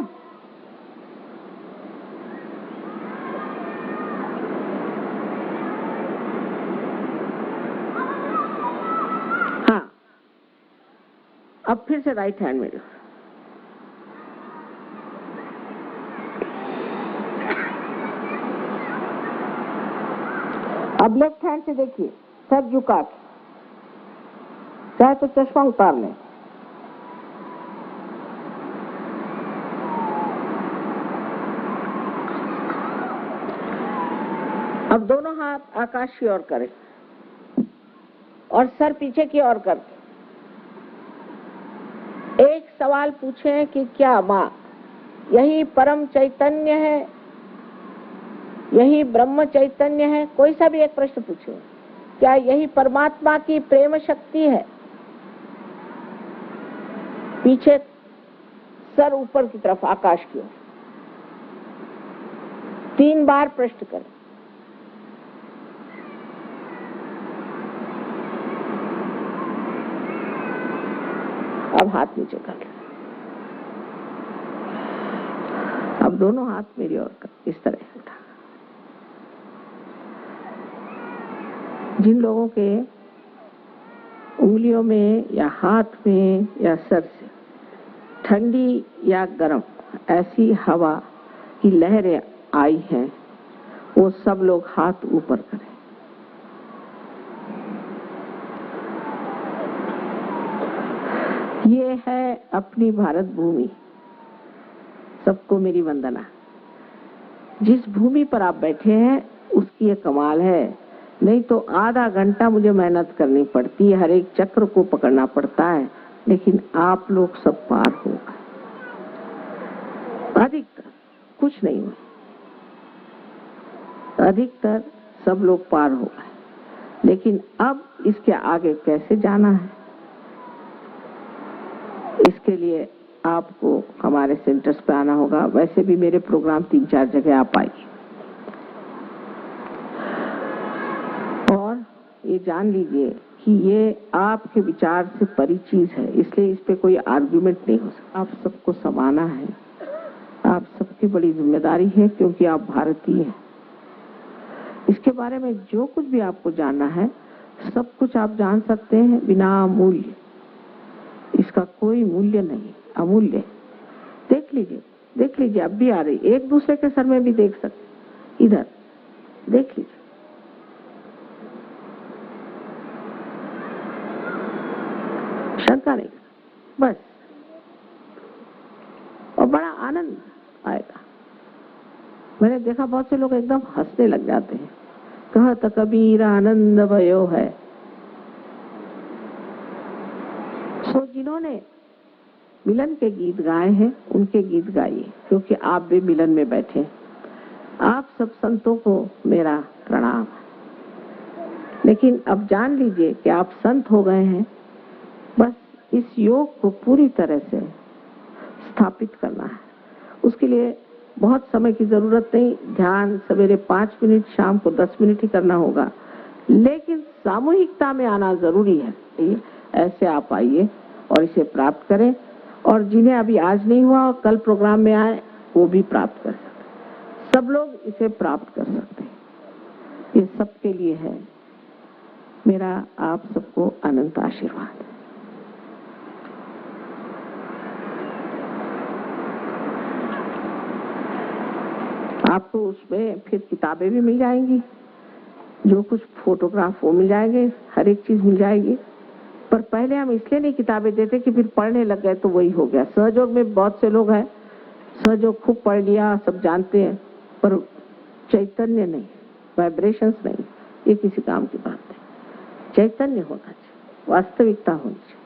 हाँ, अब फिर से राइट हैंड मेरे। अब लेफ्ट हैंड से देखिए, सर झुका के, चाहे तो चश्मा उतार लें। अब दोनों हाथ आकाश की ओर करें और सर पीछे की ओर करके एक सवाल पूछें कि क्या माँ यही परम चैतन्य है, यही ब्रह्म चैतन्य है? कोई सा भी एक प्रश्न पूछे, क्या यही परमात्मा की प्रेम शक्ति है? पीछे सर ऊपर की तरफ आकाश की ओर 3 बार प्रश्न करें। अब हाथ नीचे कर लें। अब दोनों हाथ मेरी ओर कर, इस तरह उठा। जिन लोगों के उंगलियों में या हाथ में या सर से ठंडी या गर्म ऐसी हवा की लहरें आई हैं, वो सब लोग हाथ ऊपर करें। ये है अपनी भारत भूमि। सबको मेरी वंदना। जिस भूमि पर आप बैठे हैं उसकी ये कमाल है, नहीं तो आधा घंटा मुझे मेहनत करनी पड़ती है, हर एक चक्र को पकड़ना पड़ता है, लेकिन आप लोग सब पार हो गए। अधिकतर, कुछ नहीं हुआ, अधिकतर सब लोग पार हो गए। लेकिन अब इसके आगे कैसे जाना है, इसके लिए आपको हमारे सेंटर्स पे आना होगा। वैसे भी मेरे प्रोग्राम 3-4 जगह आप आइए और ये जान लीजिए कि ये आपके विचार से परी चीज है, इसलिए इस पे कोई आर्ग्यूमेंट नहीं हो सकता। आप सबको समाना है, आप सबकी बड़ी जिम्मेदारी है, क्योंकि आप भारतीय हैं। इसके बारे में जो कुछ भी आपको जानना है, सब कुछ आप जान सकते हैं बिना मूल्य। इसका कोई मूल्य नहीं, अमूल्य। देख लीजिए, देख लीजिए, अब भी आ रही, एक दूसरे के सर में भी देख सकते, इधर देख लीजिए। शंका नहीं, बस, और बड़ा आनंद आएगा। मैंने देखा बहुत से लोग एकदम हंसने लग जाते हैं, कहत कबीर आनंद भयो है। सो जिन्होंने मिलन के गीत गाए हैं उनके गीत गाइए, क्योंकि आप भी मिलन में बैठे। आप सब संतों को मेरा प्रणाम। लेकिन अब जान लीजिए कि आप संत हो गए हैं, बस इस योग को पूरी तरह से स्थापित करना है। उसके लिए बहुत समय की जरूरत नहीं, ध्यान सवेरे 5 मिनट, शाम को 10 मिनट ही करना होगा, लेकिन सामूहिकता में आना जरूरी है। ऐसे आप आइए और इसे प्राप्त करें, और जिन्हें अभी आज नहीं हुआ कल प्रोग्राम में आए वो भी प्राप्त कर सकते। सब लोग इसे प्राप्त कर सकते हैं। ये सबके लिए है। मेरा आप सबको अनंत आशीर्वाद। आपको उसमें फिर किताबें भी मिल जाएंगी, जो कुछ फोटोग्राफ वो मिल जाएंगे, हर एक चीज मिल जाएगी। पर पहले हम इसलिए नहीं किताबें देते कि फिर पढ़ने लग गए तो वही हो गया। सहयोग में बहुत से लोग हैं, सहयोग खूब पढ़ लिया, सब जानते हैं, पर चैतन्य नहीं, वाइब्रेशंस नहीं, ये किसी काम की बात नहीं। चैतन्य होना चाहिए, वास्तविकता होनी चाहिए।